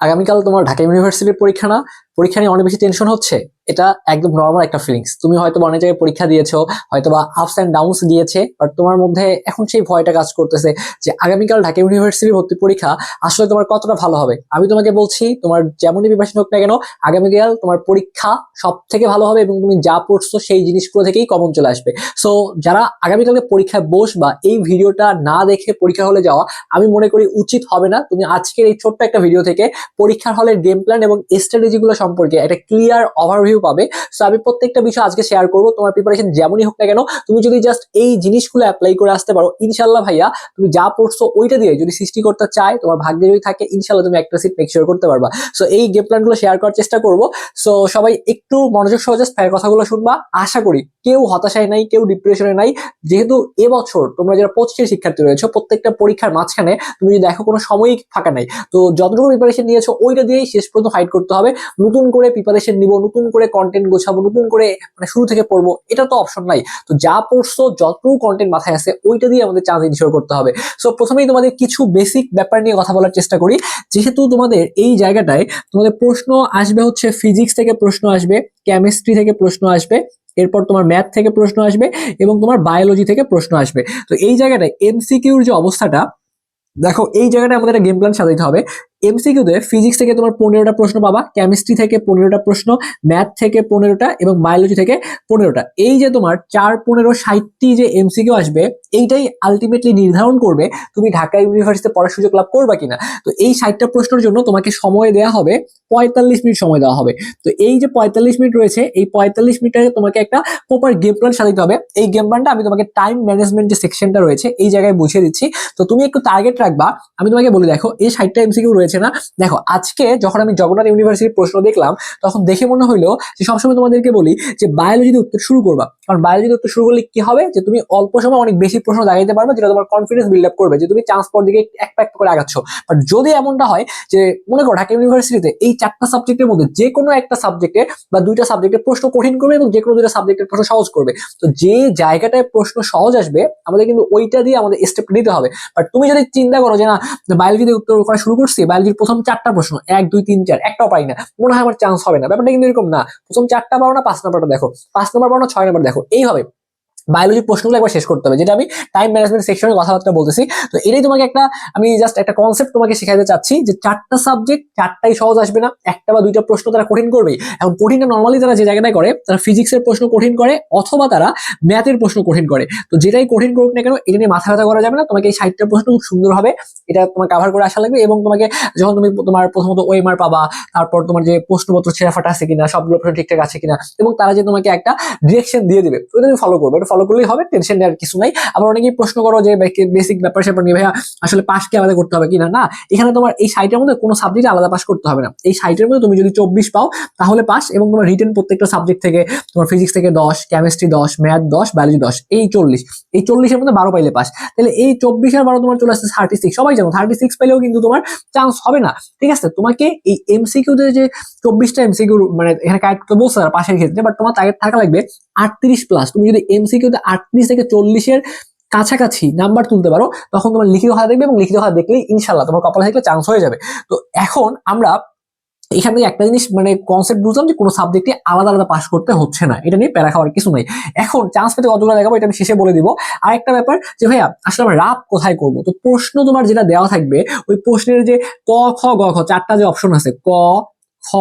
আগামীকাল তোমার ঢাকা ইউনিভার্সিটির পরীক্ষা না? পরীক্ষা নিয়ে অনেক বেশি টেনশন হচ্ছে। এটা একদম নর্মাল একটা ফিলিংস। তুমি হয়তো অনেক জায়গায় পরীক্ষা দিয়েছো, হয়তো বা আপস এন্ড ডাউনস গিয়েছে, বাট তোমার মধ্যে এখন সেই ভয়টা কাজ করতেছে যে আগামীকাল ঢাকা ইউনিভার্সিটির ভর্তি পরীক্ষা আসলে তোমার কতটা ভালো হবে। আমি তোমাকে বলছি, তোমার যেমনই প্রিপারেশন হোক না কেন, আগামীকাল তোমার পরীক্ষা সব থেকে ভালো হবে এবং তুমি যা পড়ছো সেই জিনিসগুলো থেকেই কমন চলে আসবে। সো যারা আগামীকালকে পরীক্ষায় বসবা, এই ভিডিওটা না দেখে পরীক্ষা হলে যাওয়া আমি মনে করি উচিত হবে না। তুমি আজকের এই ছোট্ট একটা ভিডিও থেকে পরীক্ষার হলের গেম প্ল্যান এবং স্ট্র্যাটেজি গুলো সম্পর্কে একটা ক্লিয়ার ওভারভিউ পাবে। সো আমি প্রত্যেকটা বিষয় আজকে শেয়ার করবো। তোমার প্রিপারেশন যেমনই হোক না কেন, তুমি যদি জাস্ট এই জিনিসগুলো অ্যাপ্লাই করে আসতে পারো, ইনশাল্লাহ ভাইয়া তুমি যা পড়ছো ওইটা দিয়ে যদি সৃষ্টি করতে চায়, তোমার ভাগ্যে যদি থাকে, ইনশাল্লাহ তুমি একটা সিট মেক শিওর করতে পারবা। সো এই গেম প্ল্যান গুলো শেয়ার করার চেষ্টা করবো। সো সবাই একটু মনোযোগ সহ জাস্ট কথাগুলো শুনবা। আশা করি কেউ হতাশায় নাই, কেউ ডিপ্রেশনে নাই। যেহেতু এবছর তোমরা যারা 25 শিক্ষার্থী রয়েছে, প্রত্যেকটা পরীক্ষার মাঝখানে তুমি যদি দেখো কোনো সময়ই ফাঁকা নাই, তো যতটুকু প্রিপারেশন নিয়েছো ওইটা দিয়েই শেষ পর্যন্ত ফাইট করতে হবে। নতুন করে প্রিপারেশন নিব, নতুন করে কন্টেন্ট গোছাবো, নতুন করে মানে শুরু থেকে পড়বো, এটা তো অপশন নাই। তো যা পড়ছো, যতটুকু কন্টেন্ট মাথায় আছে ওইটা দিয়ে আমাদের চান্স ইনশিওর করতে হবে। সো প্রথমেই তোমাদের কিছু বেসিক ব্যাপার নিয়ে কথা বলার চেষ্টা করি। যেহেতু তোমাদের এই জায়গাটায় তোমাদের প্রশ্ন আসবে হচ্ছে ফিজিক্স থেকে প্রশ্ন আসবে, কেমিস্ট্রি থেকে প্রশ্ন আসবে, এরপর তোমার ম্যাথ থেকে প্রশ্ন আসবে এবং তোমার বায়োলজি থেকে প্রশ্ন আসবে। তো এই জায়গাটায় এমসিকিউর যে অবস্থাটা, দেখো এই জায়গাটা আমাদের একটা গেম প্ল্যান সাজাইতে হবে। এমসিকিউতে ফিজিক্স থেকে তোমার 15টা প্রশ্ন পাবা, কেমিস্ট্রি থেকে 15টা প্রশ্ন, ম্যাথ থেকে 15টা এবং বায়োলজি থেকে 15টা। এই যে তোমার 4 15 60টি যে এমসিকিউ আসবে, এইটাই আলটিমেটলি নির্ধারণ করবে তুমি ঢাকা ইউনিভার্সিটিতে পড়ার সুযোগ লাভ করবা কিনা। তো এই 60টা প্রশ্নের জন্য তোমাকে সময় দেওয়া হবে 45 মিনিট সময় দেওয়া হবে। তো এই যে 45 মিনিট রয়েছে, এই 45 মিনিটে তোমাকে একটা প্রপার গেম প্ল্যান সাজাতে হবে। এই গেম প্ল্যানটা আমি তোমাকে টাইম ম্যানেজমেন্ট যে সেকশনটা রয়েছে এই জায়গায় বুঝিয়ে দিচ্ছি। তো তুমি একটু টার্গেট রাখবা। আমি তোমাকে বলি, দেখো এই 60টা এমসিকিউ রয়েছে না, দেখো আজকে যখন আমি জগন্নাথ ইউনিভার্সিটির প্রশ্ন দেখলাম, তখন দেখে মনে হইলো যে সবসময় তোমাদেরকে বলি যে বায়োলজিতে উত্তর শুরু করবা। কারণ বায়োলজিতে উত্তর শুরু করলে কি হবে, যে তুমি অল্প সময় অনেক বেশি প্রশ্ন দাগাইতে পারবে, যেটা তোমার কনফিডেন্স বিল্ড আপ করবে যে তুমি চান্স পর দিকে এক প্যাক করে আগাচ্ছ। বাট যদি এমনটা হয় যে মনে করো ঢাকা ইউনিভার্সিটিতে এই 4টা সাবজেক্টের মধ্যে যে কোনো একটা সাবজেক্টে বা 2টা সাবজেক্টের প্রশ্ন কঠিন করবে এবং যে কোনো 2টা সাবজেক্টের প্রশ্ন সহজ করবে, তো যে জায়গাটায় প্রশ্ন সহজ আসবে আমাদের কিন্তু ওইটা দিয়ে আমাদের স্টেপ নিতে হবে। বাট তুমি যদি চিন্তা করো যে না, বায়োলজিতে উত্তর করা শুরু করছি, বায়োলজির প্রথম 4টা প্রশ্ন 1 2 3 4 একটাও পাই না, মনে হয় আমার চান্স হবে না, ব্যাপারটা কিন্তু এরকম না। প্রথম 4টা পারো না, 5 নম্বরটা দেখো, 5 নম্বর পারো না, 6 নম্বর দেখো, এইভাবে বায়োলজির প্রশ্নগুলো একবার শেষ করতে হবে, যেটা আমি টাইম ম্যানেজমেন্ট সেকশনে কথাবার্তা বলতেছি। তো এটাই তোমাকে একটা, আমি জাস্ট একটা কনসেপ্ট তোমাকে শেখাতে চাচ্ছি যে 4টা সাবজেক্ট 4টাই সহজ আসবে না, একটা বা 2টা প্রশ্ন তারা কঠিন করবেই। এখন কঠিনটা নর্মালি তারা যে জায়গাটায় করে, তারা ফিজিক্সের প্রশ্ন কঠিন করে অথবা তারা ম্যাথের প্রশ্ন কঠিন করে। তো যেটাই কঠিন করুক না কেন, এটা নিয়ে মাথা ব্যথা করা যাবে না। তোমাকে এই 60টা প্রশ্ন খুব সুন্দরভাবে এটা তোমার কাভার করে আসা লাগবে। এবং তোমাকে যখন তুমি তোমার প্রথমত ওএমআর পাবা, তারপর তোমার যে প্রশ্নপত্র ছেঁড়া ফাটা আছে কিনা, সবগুলো প্রশ্ন ঠিকঠাক আছে কিনা, এবং তারা যে তোমাকে একটা ডিরেকশন দিয়ে দিবে, ওটা তুমি ফলো করবে। এটা ফলো করলেই হবে, টেনশন নেওয়ার কিছু নাই। আবার অনেকেই প্রশ্ন করো যে বেসিক ব্যাপার স্যাপার নিয়ে, ভাইয়া আসলে পাস কি আলাদা করতে হবে কিনা। না, এখানে তোমার এই 60টার মধ্যে কোনো সাবজেক্ট আলাদা পাস করতে হবে না। এই 60টার মধ্যে তুমি যদি 24 পাও তাহলে পাস, এবং তোমার রিটেন প্রত্যেকটা সাবজেক্ট থেকে তোমার ফিজিক্স থেকে 10, কেমিস্ট্রি 10, ম্যাথ 10, বায়োলজি 10, এই 40, এই 40-এর মধ্যে 12 পাইলে পাস। তাহলে এই 24 আর 12 তোমার চলে আসছে 36। সবাই জানো 36 পাইলেও কিন্তু তোমার চান্স হবে না। ঠিক আছে, তোমাকে এই এমসিকিউ যে 24টা এমসিকিউ মানে এখানে কারেক্ট করতে বলছে তারা পাশের ক্ষেত্রে, বাট তোমার টার্গেট থাকা লাগবে 38+। তুমি যদি এমসিকিউতে 38 থেকে 40-এর কাছাকাছি নাম্বার তুলতে পারো, তখন তোমার লিখিত খাতা দেখবে, এবং লিখিত খাতা দেখলেই ইনশাল্লাহ তোমার কপালে থাকলে চান্স হয়ে যাবে। তো এখন আমরা এখান থেকে একটা জিনিস মানে কনসেপ্ট বুঝলাম যে কোনো সাবজেক্টে আলাদা আলাদা পাস করতে হচ্ছে না, এটা নিয়ে প্যারা খাওয়ার কিছু নাই। এখন চান্স পেতে কতগুলো দেখাবো এটা আমি শেষে বলে দিব। আর একটা ব্যাপার যে ভাইয়া আসলে আমরা রাপ কোথায় করবো, তো প্রশ্ন তোমার যেটা দেওয়া থাকবে ওই প্রশ্নের যে ক খ গ ঘ 4টা যে অপশন আছে, ক খ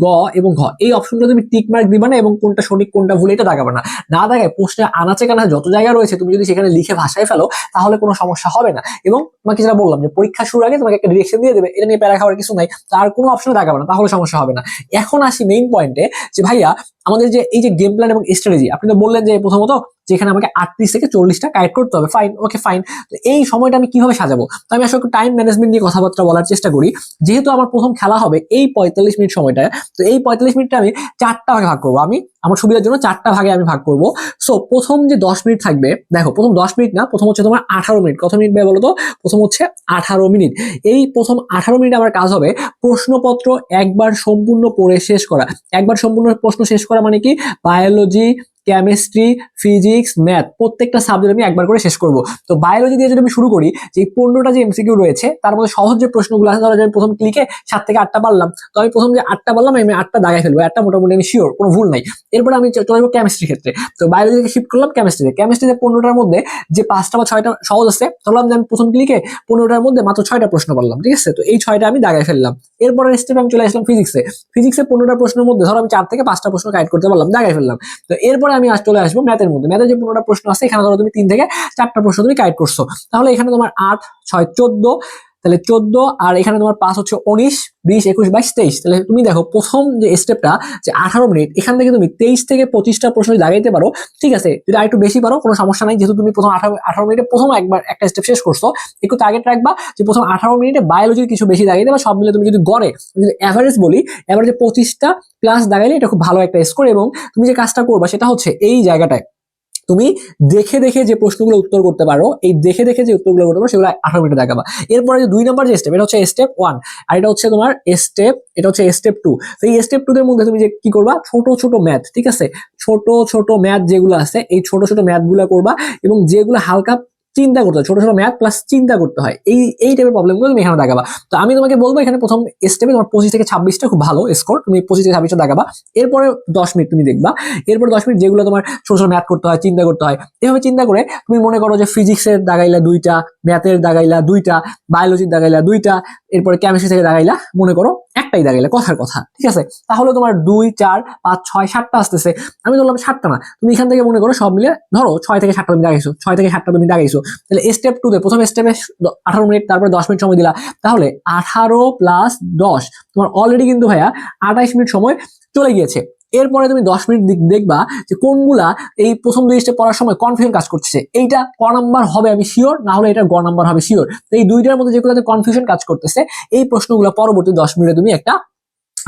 গ এবং ঘ, এই অপশনটা তুমি টিক মার্ক দিবা না, এবং কোনটা সঠিক কোনটা ভুল এটা দাগাবে না। না দাগায় প্রশ্নের আনাচে কানাচে যত জায়গা রয়েছে তুমি যদি সেখানে লিখে ভাষায় ফেলো, তাহলে কোনো সমস্যা হবে না। এবং তোমাকে যেটা বললাম যে পরীক্ষা শুরুর আগে তোমাকে একটা ডিরেকশন দিয়ে দেবে, এটা নিয়ে প্যারা খাওয়ার কিছু নাই। তার কোনো অপশনে দাগাবে না, তাহলে সমস্যা হবে না। এখন আসি মেইন পয়েন্টে, যে ভাইয়া আমাদের যে এই যে গেম প্ল্যান এবং স্ট্র্যাটেজি, আপনি তো বললেন যে প্রথমত যেখানে আমাকে 38 থেকে 40টা কারেক্ট করতে হবে, ফাইন, ওকে ফাইন। তো এই সময়টা আমি কিভাবে সাজাবো, তো আমি আসলে একটু টাইম ম্যানেজমেন্ট নিয়ে কথাবার্তা বলার চেষ্টা করি। যেহেতু আমার প্রথম খেলা হবে এই 45 মিনিট সময়টা, তো এই 45 মিনিটটা আমি 4টা ভাগে ভাগ করবো। আমি আমার সুবিধার জন্য 4টা ভাগে আমি ভাগ করবো। সো প্রথম যে 10 মিনিট থাকবে, দেখো প্রথম 10 মিনিট না, প্রথম হচ্ছে তোমার 18 মিনিট। কত মিনিট ভাই বলো তো? প্রথম হচ্ছে 18 মিনিট। এই প্রথম 18 মিনিট আমার কাজ হবে প্রশ্নপত্র একবার সম্পূর্ণ পড়ে শেষ করা। একবার সম্পূর্ণ প্রশ্ন শেষ করা মানে কি, বায়োলজি, কেমিস্ট্রি, ফিজিক্স, ম্যাথ প্রত্যেকটা সাবজেক্ট আমি একবার করে শেষ করব। তো বায়োলজি দিয়ে যদি আমি শুরু করি, যে 15টা যে এমসিকিউ রয়েছে তার মধ্যে সহজ যে প্রশ্নগুলো আছে, ধরো আমি প্রথম ক্লিকে 7 থেকে 8টা পারলাম, তো আমি প্রথম যে 8টা পারলাম আমি 8টা দাগাই ফেলবো, 8টা মোটামুটি আমি শিওর, কোনো ভুল নাই। এরপরে আমি চলে যাবো কেমিস্ট্রি ক্ষেত্রে। তো বায়োলজি থেকে শিফট করলাম কেমিস্ট্রিতে 15টার মধ্যে যে 5টা বা 6টা সহজ আছে, ধরলাম যে আমি প্রথম ক্লিকে 15টার মধ্যে মাত্র 6টা প্রশ্ন পারলাম, ঠিক আছে, তো এই 6টা আমি দাগাই ফেললাম। এরপরে স্টেপে আমি চলে আসলাম ফিজিক্সে 15টা প্রশ্নের মধ্যে ধরো আমি 4 থেকে 5টা প্রশ্ন কাইট করতে পারলাম, দাগাই ফেললাম। তো এরপরে আমি চলে আসবো ম্যাথের যে 15টা প্রশ্ন আছে, এখানে ধরো তুমি 3 থেকে 4টা প্রশ্ন তুমি কাইট করছো, তাহলে এখানে তোমার 8, 6, 14, তাহলে 14, আর এখানে তোমার 5 হচ্ছে 19, 20, 21, 22, 23। তাহলে তুমি দেখো প্রথম যে স্টেপটা যে 18 মিনিট, এখান থেকে তুমি 23 থেকে 25টা প্রশ্ন দাগাইতে পারো, ঠিক আছে, যদি আরেকটু বেশি পারো কোনো সমস্যা নাই, যেহেতু তুমি প্রথম 18 মিনিটে প্রথম একবার একটা স্টেপ শেষ করছো, একটু টার্গেট রাখবা যে প্রথম 18 মিনিটে বায়োলজির কিছু বেশি দাগাইতে, বা সব মিলে তুমি যদি গড়ে যদি অ্যাভারেজ বলি, অ্যাভারেজে 25টা প্লাস দাগাইলে এটা খুব ভালো একটা স্কোর। এবং তুমি যে কাজটা করবা সেটা হচ্ছে এই জায়গাটায় তুমি দেখে দেখে যে প্রশ্নগুলো উত্তর করতে পারো, এই দেখে দেখে যে উত্তরগুলো করতে পারো সেগুলো 18 মিনিটে দেখাবা। এরপরে যে 2 নম্বর যে স্টেপ, এটা হচ্ছে স্টেপ 1, আর এটা হচ্ছে তোমার এটা হচ্ছে স্টেপ 2। তো এই স্টেপ 2 এর মধ্যে তুমি যে কি করবা, ছোট ছোট ম্যাথ, ঠিক আছে, ছোট ছোট ম্যাথ যেগুলো আছে এই ছোট ছোট ম্যাথ গুলা করবা, এবং যেগুলো হালকা চিন্তা করতে হয়, ছোট ছোট ম্যাথ প্লাস চিন্তা করতে হয়, এই টাইপের প্রবলেমগুলো তুমি এখানে দেখাবা। তো আমি তোমাকে বলবো এখানে প্রথম স্টেপে তোমার 25 থেকে 26টা খুব ভালো স্কোর, তুমি 25 থেকে 26টা দেখাবা। এরপরে 10 মিনিট তুমি দেখবা, এরপর 10 মিনিট যেগুলো তোমার ছোট ছোট ম্যাথ করতে হয়, চিন্তা করতে হয়, এভাবে চিন্তা করে তুমি মনে করো যে ফিজিক্সের দাগাইলা 2টা, ম্যাথের দাগাইলা 2টা, বায়োলজির দাগাইলা 2টা, এরপরে কেমিস্ট্রি থেকে দাগাইলা মনে করো একটাই দাগাইলা, কথার কথা, ঠিক আছে, তাহলে তোমার 2, 4, 5, 6, 7টা আসতেছে। আমি ধরলাম 7টা না, তুমি এখান থেকে মনে করো সব মিলে ধরো 6 থেকে 7টা তুমি দাগাইছো, 6 থেকে 7টা তুমি দাগাইছো। তাহলে স্টেপ 2 তে প্রথম স্টেপে 18 মিনিট, তারপরে 10 মিনিট সময় দিলা, তাহলে 18 প্লাস 10 তোমার অলরেডি কিন্তু ভাইয়া 28 মিনিট সময় চলে গিয়েছে। এরপরে তুমি 10 মিনিট দেখবা যে কোনগুলা এই প্রথম 2 স্টেপ পড়ার সময় কনফিউশন কাজ করতেছে, এইটা ক নাম্বার হবে আমি শিওর, না হলে এটা গ নাম্বার হবে শিওর। তো এই দুইটার মধ্যে যেগুলোতে কনফিউশন কাজ করতেছে, এই প্রশ্নগুলো পরবর্তী 10 মিনিটে তুমি একটা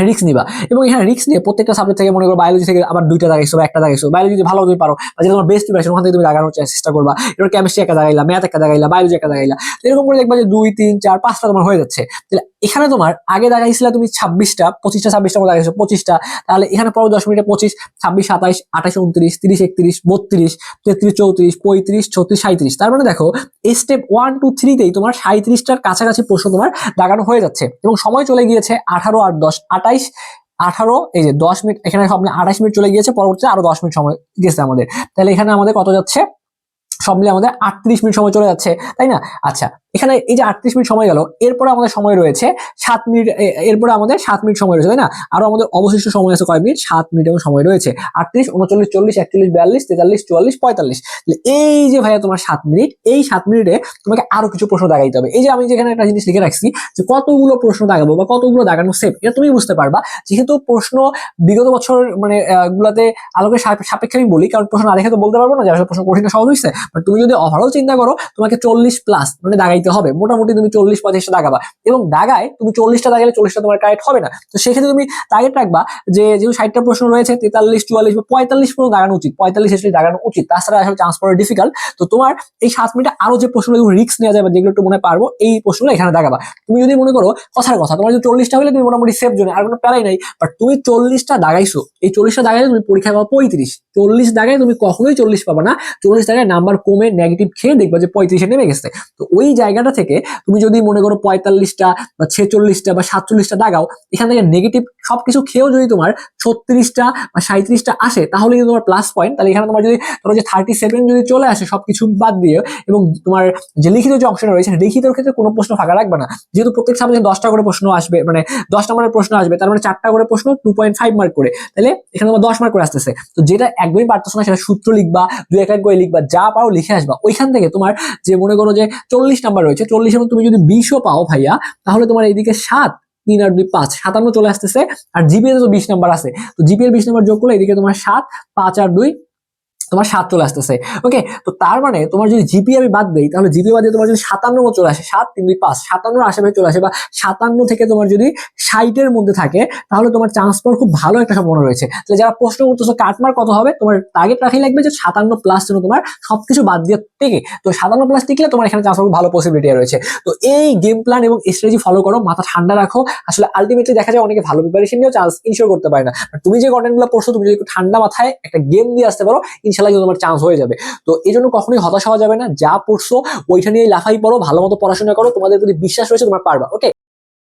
রিস্ক নিবা। এবং এখানে রিস্ক নিয়ে প্রত্যেকটা সাবজেক্ট থেকে মনে করো বায়োলজি থেকে আবার 2টা দাগাইছো বা একটা দাগাইছো, বায়োলজি যদি ভালো তুমি পারো বা যেটা তোমার বেস্ট প্রিপারেশন ওখান থেকে তুমি দাগানোর চেষ্টা করবা। এবার কেমিস্ট্রি একটা দাগাইলা, ম্যাথ একটা দাগাইলা, বায়োলজি একটা দাগাইলা, এরকম করে দেখবা যে 2, 3, 4, 5টা তোমার হয়ে যাচ্ছে। তাহলে এখানে তোমার আগে দাগাইছিলা তুমি 26টা, 25টা 26টা মতো দাগাইছো 25টা, তাহলে এখানে পরে 10 মিনিটে 25, 26, 27, 28, 29, 30, 31, 32, 33, 34, 35, 36, 37। তার মানে দেখো স্টেপ 1, 2, 3 তেই তোমার 37টার কাছাকাছি প্রশ্ন তোমার দাগানো হয়ে যাচ্ছে, এবং সময় চলে গিয়েছে 18 আর 10, 28, 18, এই যে 10 মিনিট, এখানে সব 28 মিনিট চলে গিয়েছে, পরবর্তীতে আরো 10 মিনিট সময় গেছে আমাদের। তাহলে এখানে আমাদের কত যাচ্ছে, সব মিলে আমাদের 38 মিনিট সময় চলে যাচ্ছে, তাই না? আচ্ছা, এখানে এই যে 38 মিনিট সময় গেল, এরপরে আমাদের সময় রয়েছে 7 মিনিট, এরপরে আমাদের 7 মিনিট সময় রয়েছে, তাই না? আরো আমাদের অবশিষ্ট সময় আছে কয় মিনিট, 7 মিনিট এবং সময় রয়েছে 38, 39, 40, 41, 42, 43, 44, 45। এই যে ভাইয়া তোমার 7 মিনিট, এই 7 মিনিটে তোমাকে আরো কিছু প্রশ্ন দাগাইতে হবে। এই যে আমি যেখানে একটা জিনিস লিখে রাখছি যে কতগুলো প্রশ্ন দাগাবো বা কতগুলো দাগানো সেভ, এটা তুমি বুঝতে পারবা, যেহেতু প্রশ্ন বিগত বছর মানে গুলাতে আলোকের সাপেক্ষে আমি বলি, কারণ প্রশ্ন না দেখে তো বলতে পারবো না যে আসলে প্রশ্ন কঠিন সহজ হয়েছে। বাট তুমি যদি ওভারঅল চিন্তা করো, তোমাকে 40 প্লাস মানে দাগাইতে হবে, মোটামুটি তুমি 40-45টা দাগাবা, এবং দাগায় তুমি 40টা দাগালে 40টা তোমার কারেক্ট হবে না। তো সেক্ষেত্রে তুমি টার্গেট রাখবা যে যেহেতু 60টা প্রশ্ন রয়েছে, 43, 44 বা 45 পর্যন্ত দাগানো উচিত, 45 দাগানো উচিত, তাছাড়া আসলে চান্স পাওয়া ডিফিকাল্ট। তো তোমার এই 7 মিনিটে আরো যে প্রশ্নগুলো রিস্ক নেওয়া যাবে, যেগুলো একটু মনে পারবো, এই প্রশ্নগুলো এখানে দাগাবা। তুমি যদি মনে করো কথার কথা তোমার যদি 40টা হলে তুমি মোটামুটি সেফ জোনে, আর কোনো প্যারাই নাই, বাট তুমি 40টা দাগাইছো, এই 40টা দাগাইলে তুমি পরীক্ষায় পাবা 35, 40 দাগায় তুমি কখনোই 40 পাবা না, 40 দাগায় নাম্বার কমে নেগেটিভ খেয়ে দেখবা যে 35-এ নেমে গেছে। তো ওই জায়গাটা থেকে তুমি যদি মনে করো 45টা বা 46টা বা 47টা দাগাও, এখান থেকে নেগেটিভ সবকিছু খেয়েও যদি তোমার 36টা বা 37টা আসে, তাহলে কিন্তু তোমার প্লাস পয়েন্ট। তাহলে এখানে তোমার যদি ধরো যে 37 যদি চলে আসে সবকিছু বাদ দিয়ে, এবং তোমার যে লিখিত যে অংশটা রয়েছে, লিখিত ক্ষেত্রে কোনো প্রশ্ন ফাঁকা রাখবে না, যেহেতু প্রত্যেক সাবজেক্টে 10টা করে প্রশ্ন আসবে, মানে 10 নম্বরের প্রশ্ন আসবে, তার মানে 4টা করে প্রশ্ন 2.5 মার্ক করে, তাহলে এখানে তোমার 10 মার্ক করে আসতেছে। তো যেটা একদমই পারতেছো না সেটা সূত্র লিখবা, 2-1 করে লিখবা, যা পারো লিখে আসবা। ওইখান থেকে তোমার যে মনে করো যে 40 নাম্বার রয়েছে, 40 এবং তুমি যদি 20ও পাও ভাইয়া, তাহলে তোমার এইদিকে 7, 3 আর 2, 5, 57 চলে আসতেছে। আর জিপিএ তো 20 নাম্বার আছে, তো জিপিএর 20 নাম্বার যোগ করলে এদিকে তোমার 7, 5 আর 2, তোমার 7 চলে আসতেছে। ওকে, তো তার মানে তোমার যদি জিপি আমি বাদ দেই, তাহলে জিপি বাদ দিয়ে তোমার যদি 57 মতো চলে আসে, 7 3 2 5, 57 আশেপাশে চলে আসে, বা 57 থেকে তোমার যদি 60 মধ্যে থাকে, তাহলে তোমার চান্স পাওয়ার খুব ভালো একটা সম্ভাবনা রয়েছে। তাহলে যারা প্রশ্ন করতেছো কাটমার্ক কত হবে, তোমার টার্গেট রাখাই লাগবে যে 57 প্লাস যেন তোমার সবকিছু বাদ দিয়ে টেকে। তো 57 প্লাস টিকলে তোমার এখানে চান্স পাওয়ার ভালো পসিবিলিটি রয়েছে। তো এই গেম প্ল্যান এবং স্ট্র্যাটেজি ফলো করো, মাথা ঠান্ডা রাখো। আসলে আলটিমেটলি দেখা যায় অনেকে ভালো প্রিপারেশন নিয়েও চান্স ইনশিওর করতে পারে না। তুমি যে কন্টেন্টগুলো পড়ছো, তুমি যদি একটু ঠান্ডা মাথায় একটা গেম দিয়ে আসতে পারো, ইনশাল্লাহ কিন্তু তোমার চান্স হয়ে যাবে। তো এই জন্য কখনোই হতাশ হওয়া যাবে না, যা পড়ছো ওইটা নিয়ে লাফাই পড়ো, ভালো মতো পড়াশোনা করো, তোমাদের প্রতি বিশ্বাস রয়েছে, তোমরা পারবা। ওকে।